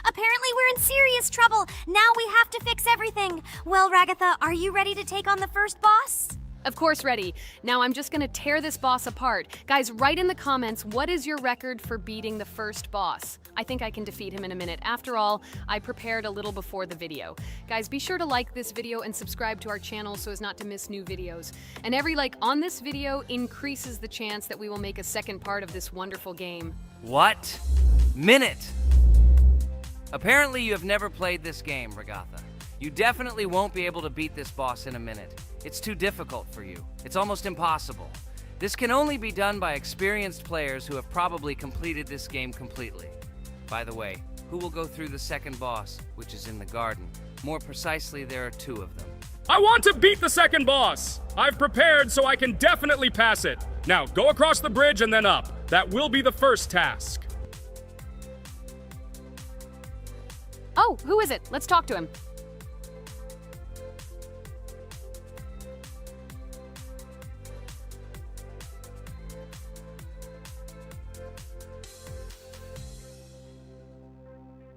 Apparently we're in serious trouble. Now we have to fix everything. Well, Ragatha, are you ready to take on the first boss? Of course ready. Now I'm just gonna tear this boss apart. Guys, write in the comments, what is your record for beating the first boss? I think I can defeat him in a minute. After all, I prepared a little before the video. Guys, be sure to like this video and subscribe to our channel so as not to miss new videos. And every like on this video increases the chance that we will make a second part of this wonderful game. What? Minute! Apparently you have never played this game, Ragatha. You definitely won't be able to beat this boss in a minute. It's too difficult for you. It's almost impossible. This can only be done by experienced players who have probably completed this game completely. By the way, who will go through the second boss, which is in the garden? More precisely, there are 2 of them. I want to beat the second boss. I've prepared so I can definitely pass it. Now, go across the bridge and then up. That will be the first task. Oh, who is it? Let's talk to him.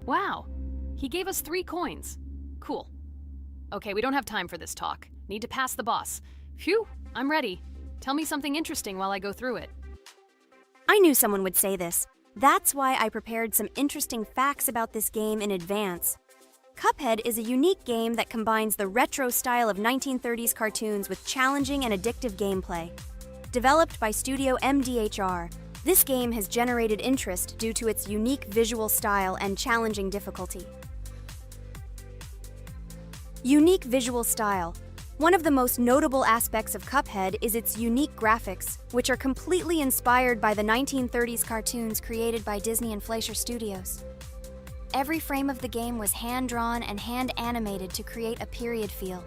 Wow, he gave us 3 coins. Cool. Okay, we don't have time for this talk. Need to pass the boss. Phew, I'm ready. Tell me something interesting while I go through it. I knew someone would say this. That's why I prepared some interesting facts about this game in advance. Cuphead is a unique game that combines the retro style of 1930s cartoons with challenging and addictive gameplay. Developed by Studio MDHR, this game has generated interest due to its unique visual style and challenging difficulty. Unique visual style. One of the most notable aspects of Cuphead is its unique graphics, which are completely inspired by the 1930s cartoons created by Disney and Fleischer Studios. Every frame of the game was hand-drawn and hand-animated to create a period feel.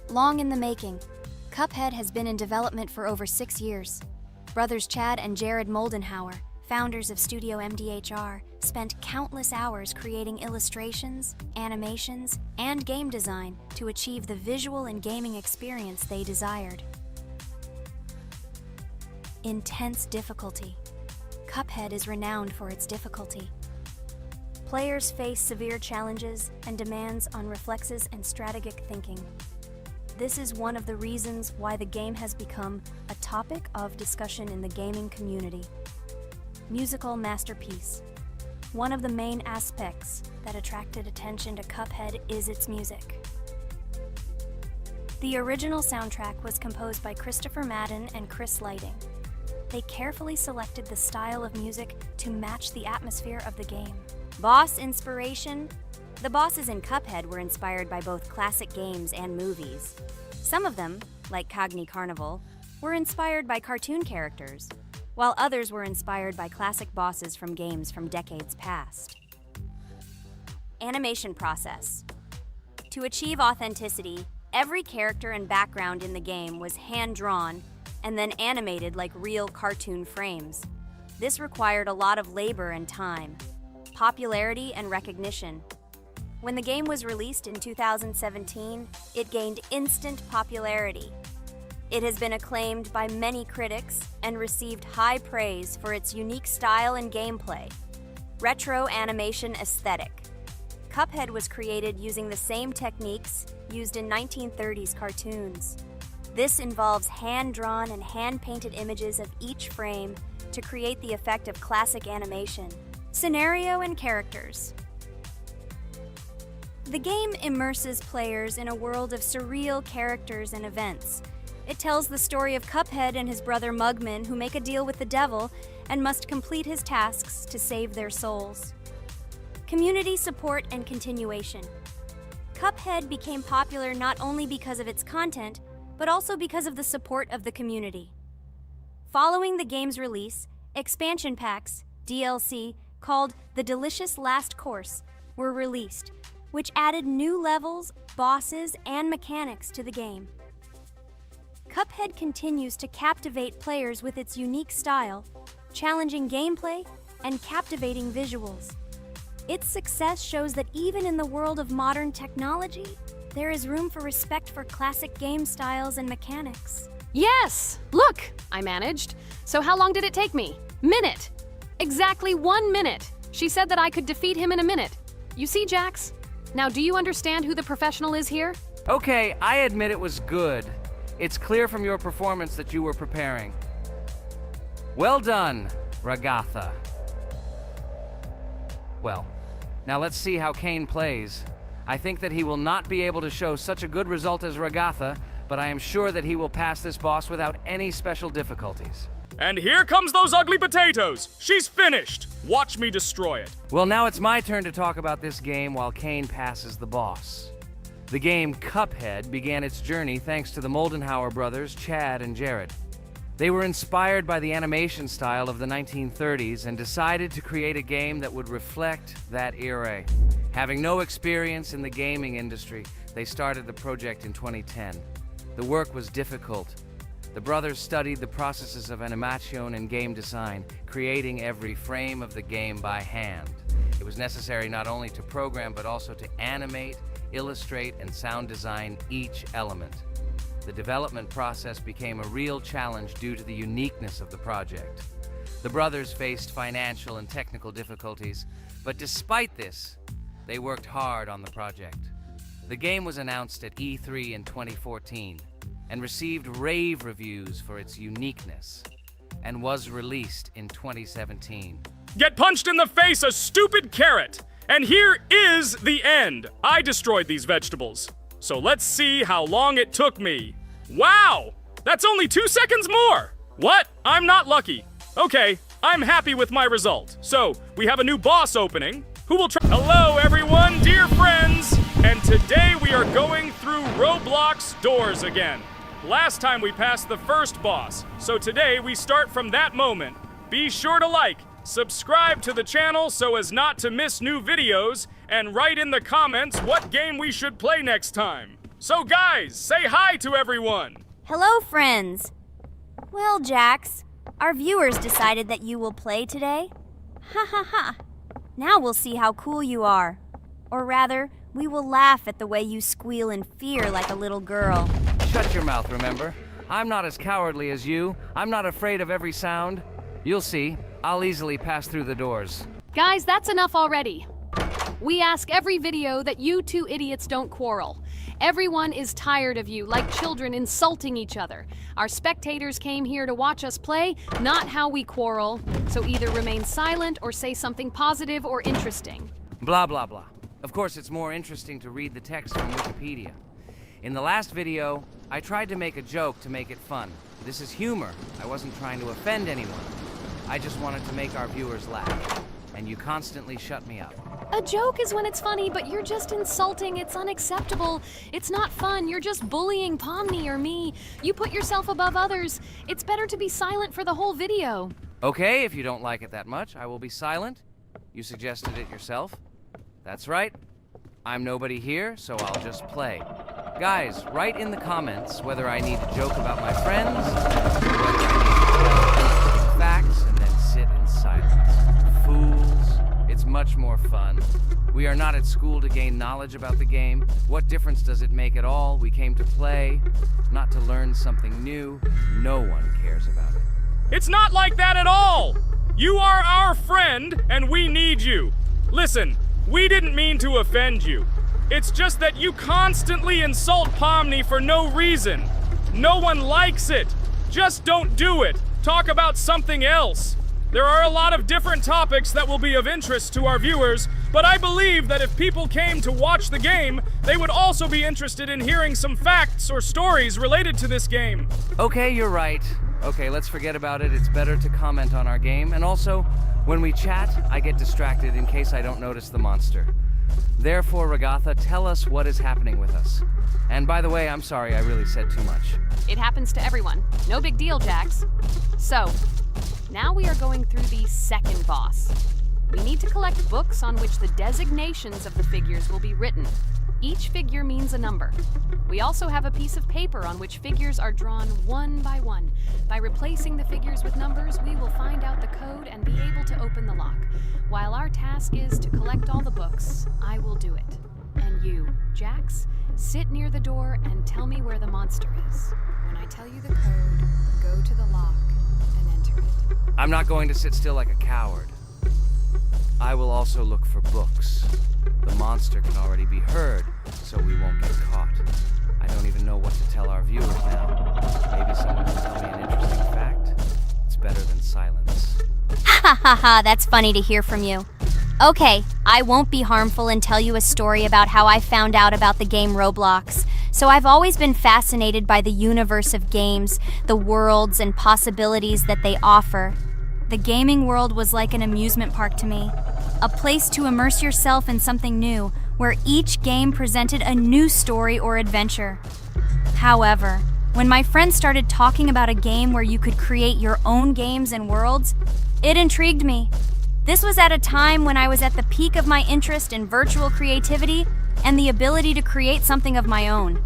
Long in the making, Cuphead has been in development for over 6 years. Brothers Chad and Jared Moldenhauer, founders of Studio MDHR, spent countless hours creating illustrations, animations, and game design to achieve the visual and gaming experience they desired. Intense difficulty. Cuphead is renowned for its difficulty. Players face severe challenges and demands on reflexes and strategic thinking. This is one of the reasons why the game has become a topic of discussion in the gaming community. Musical masterpiece. One of the main aspects that attracted attention to Cuphead is its music. The original soundtrack was composed by Christopher Madden and Chris Lighting. They carefully selected the style of music to match the atmosphere of the game. Boss inspiration. The bosses in Cuphead were inspired by both classic games and movies. Some of them, like Cogni Carnival, were inspired by cartoon characters, while others were inspired by classic bosses from games from decades past. Animation process. To achieve authenticity, every character and background in the game was hand-drawn and then animated like real cartoon frames. This required a lot of labor and time, popularity and recognition. When the game was released in 2017, it gained instant popularity. It has been acclaimed by many critics and received high praise for its unique style and gameplay. Retro animation aesthetic. Cuphead was created using the same techniques used in 1930s cartoons. This involves hand-drawn and hand-painted images of each frame to create the effect of classic animation. Scenario and characters. The game immerses players in a world of surreal characters and events. It tells the story of Cuphead and his brother Mugman, who make a deal with the devil and must complete his tasks to save their souls. Community support and continuation. Cuphead became popular not only because of its content, but also because of the support of the community. Following the game's release, expansion packs, DLC, called The Delicious Last Course, were released, which added new levels, bosses, and mechanics to the game. Cuphead continues to captivate players with its unique style, challenging gameplay, and captivating visuals. Its success shows that even in the world of modern technology, there is room for respect for classic game styles and mechanics. Yes! Look! I managed. So how long did it take me? Minute! Exactly 1 minute! She said that I could defeat him in a minute. You see, Jax? Now, do you understand who the professional is here? Okay, I admit it was good. It's clear from your performance that you were preparing. Well done, Ragatha. Well, now let's see how Kane plays. I think that he will not be able to show such a good result as Ragatha, but I am sure that he will pass this boss without any special difficulties. And here comes those ugly potatoes! She's finished! Watch me destroy it. Well, now it's my turn to talk about this game while Kane passes the boss. The game Cuphead began its journey thanks to the Moldenhauer brothers, Chad and Jared. They were inspired by the animation style of the 1930s and decided to create a game that would reflect that era. Having no experience in the gaming industry, They started the project in 2010. The work was difficult. The brothers studied the processes of animation and game design, creating every frame of the game by hand. It was necessary not only to program, but also to animate, illustrate, and sound design each element. The development process became a real challenge due to the uniqueness of the project. The brothers faced financial and technical difficulties, but despite this, they worked hard on the project. The game was announced at E3 in 2014 and received rave reviews for its uniqueness, and was released in 2017. Get punched in the face, a stupid carrot! And here is the end. I destroyed these vegetables. So let's see how long it took me. Wow! That's only 2 seconds more! What? I'm not lucky. Okay, I'm happy with my result. So, we have a new boss opening. Who will try? Hello everyone, dear friends! And today we are going through Roblox doors again. Last time we passed the first boss, so today we start from that moment. Be sure to like, subscribe to the channel so as not to miss new videos, and write in the comments what game we should play next time. So guys, say hi to everyone! Hello, friends. Well, Jax, our viewers decided that you will play today. Ha ha ha. Now we'll see how cool you are. Or rather, we will laugh at the way you squeal in fear like a little girl. Shut your mouth, remember? I'm not as cowardly as you. I'm not afraid of every sound. You'll see. I'll easily pass through the doors. Guys, that's enough already. We ask every video that you two idiots don't quarrel. Everyone is tired of you, like children insulting each other. Our spectators came here to watch us play, not how we quarrel. So either remain silent or say something positive or interesting. Blah, blah, blah. Of course, it's more interesting to read the text from Wikipedia. In the last video, I tried to make a joke to make it fun. This is humor. I wasn't trying to offend anyone. I just wanted to make our viewers laugh. And you constantly shut me up. A joke is when it's funny, but you're just insulting. It's unacceptable. It's not fun. You're just bullying Pomni or me. You put yourself above others. It's better to be silent for the whole video. Okay, if you don't like it that much, I will be silent. You suggested it yourself. That's right. I'm nobody here, so I'll just play. Guys, write in the comments whether I need to joke about my friends, or whether I need to tell facts and then sit in silence. Fools. It's much more fun. We are not at school to gain knowledge about the game. What difference does it make at all? We came to play, not to learn something new. No one cares about it. It's not like that at all! You are our friend, and we need you. Listen, we didn't mean to offend you. It's just that you constantly insult Pomni for no reason. No one likes it. Just don't do it. Talk about something else. There are a lot of different topics that will be of interest to our viewers, but I believe that if people came to watch the game, they would also be interested in hearing some facts or stories related to this game. Okay, you're right. Okay, let's forget about it. It's better to comment on our game. And also, when we chat, I get distracted in case I don't notice the monster. Therefore, Ragatha, tell us what is happening with us. And by the way, I'm sorry, I really said too much. It happens to everyone. No big deal, Jax. So, now we are going through the second boss. We need to collect books on which the designations of the figures will be written. Each figure means a number. We also have a piece of paper on which figures are drawn one by one. By replacing the figures with numbers, we will find out the code and be able to open the lock. While our task is to collect all the books, I will do it. And you, Jax, sit near the door and tell me where the monster is. When I tell you the code, go to the lock and enter it. I'm not going to sit still like a coward. I will also look for books. The monster can already be heard, so we won't get caught. I don't even know what to tell our viewers now. Maybe someone will tell me an interesting fact. It's better than silence. Ha ha ha, that's funny to hear from you. Okay, I won't be harmful and tell you a story about how I found out about the game Roblox. So I've always been fascinated by the universe of games, the worlds and possibilities that they offer. The gaming world was like an amusement park to me, a place to immerse yourself in something new, where each game presented a new story or adventure. However, when my friends started talking about a game where you could create your own games and worlds, it intrigued me. This was at a time when I was at the peak of my interest in virtual creativity, and the ability to create something of my own.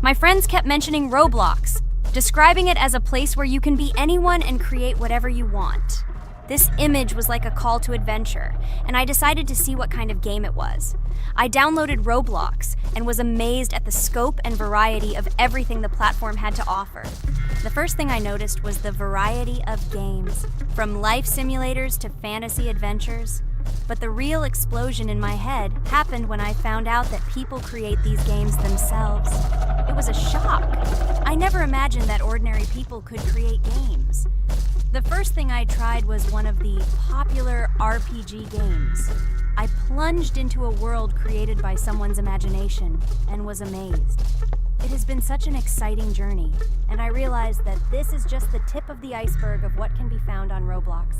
My friends kept mentioning Roblox, describing it as a place where you can be anyone and create whatever you want. This image was like a call to adventure, and I decided to see what kind of game it was. I downloaded Roblox and was amazed at the scope and variety of everything the platform had to offer. The first thing I noticed was the variety of games, from life simulators to fantasy adventures. But the real explosion in my head happened when I found out that people create these games themselves. It was a shock. I never imagined that ordinary people could create games. The first thing I tried was one of the popular RPG games. I plunged into a world created by someone's imagination and was amazed. It has been such an exciting journey, and I realized that this is just the tip of the iceberg of what can be found on Roblox.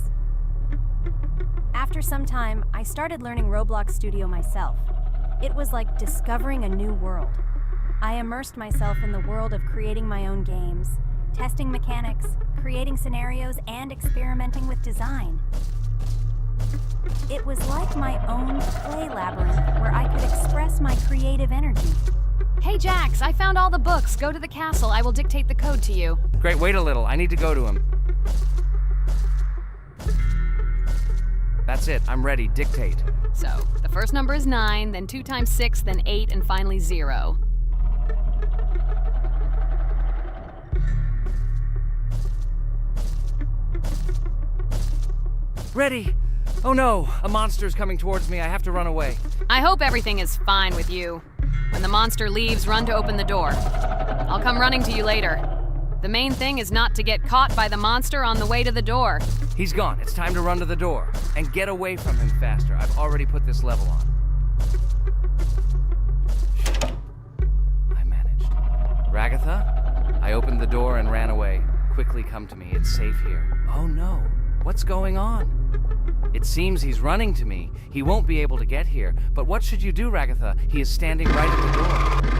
After some time, I started learning Roblox Studio myself. It was like discovering a new world. I immersed myself in the world of creating my own games, testing mechanics, creating scenarios, and experimenting with design. It was like my own play labyrinth where I could express my creative energy. Hey Jax, I found all the books. Go to the castle. I will dictate the code to you. Great, wait a little. I need to go to him. That's it. I'm ready. Dictate. So, the first number is 9, then 2 times 6, then 8, and finally 0. Ready! Oh no! A monster's coming towards me. I have to run away. I hope everything is fine with you. When the monster leaves, run to open the door. I'll come running to you later. The main thing is not to get caught by the monster on the way to the door. He's gone. It's time to run to the door. And get away from him faster. I've already put this level on. I managed. Ragatha? I opened the door and ran away. Quickly come to me. It's safe here. Oh no. What's going on? It seems he's running to me. He won't be able to get here. But what should you do, Ragatha? He is standing right at the door.